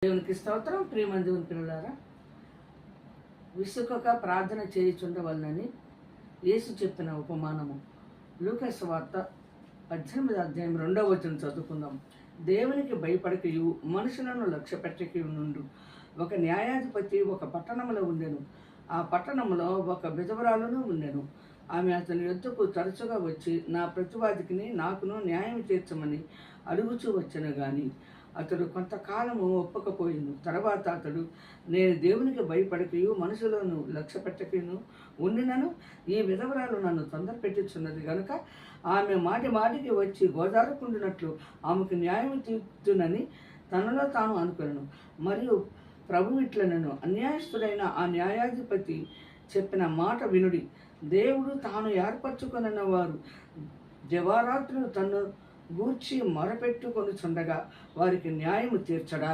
దేవునికి స్తోత్రం. ప్రియమైన దేవుని పిల్లలారా, విసుకక ప్రార్థన చేయుచుండవలనని యేసు చెప్పిన ఉపమానము లూకా సువార్త 18వ అధ్యాయం 2వ వచనం చదువుకుందాం. దేవునికి భయపడకయు మనుషులను లక్ష్యపెట్టకయు నుండు ఒక న్యాయాధిపతి ఒక పట్టణంలో ఉండెను. ఆ పట్టణంలో ఒక విధవరాలును ఉండెను. ఆమె అతని యొద్దకు తరచుగా వచ్చి నా ప్రతివాదికిని నాకును న్యాయం తీర్చమని అడుగుచూ వచ్చెను గాని అతడు కొంతకాలము ఒప్పకపోయింది. తర్వాత అతడు, నేను దేవునికి భయపడకయు మనుషులను లక్ష్యపెట్టకను ఉండినను ఈ విధవరాలు నన్ను తొందర పెట్టుచున్నది గనుక ఆమె మాటి మాటికి వచ్చి గోదారుకుండినట్లు ఆమెకు న్యాయం తీర్చునని తనలో తాను అనుకున్నాను. మరియు ప్రభు ఇట్లనను, అన్యాయస్తుడైన ఆ న్యాయాధిపతి చెప్పిన మాట వినుడి. దేవుడు తాను ఏర్పరచుకొనిన వారు దివారాత్రులు తన్ను గూర్చి మొరపెట్టుకొనుచుండగా వారికి న్యాయము తీర్చడా?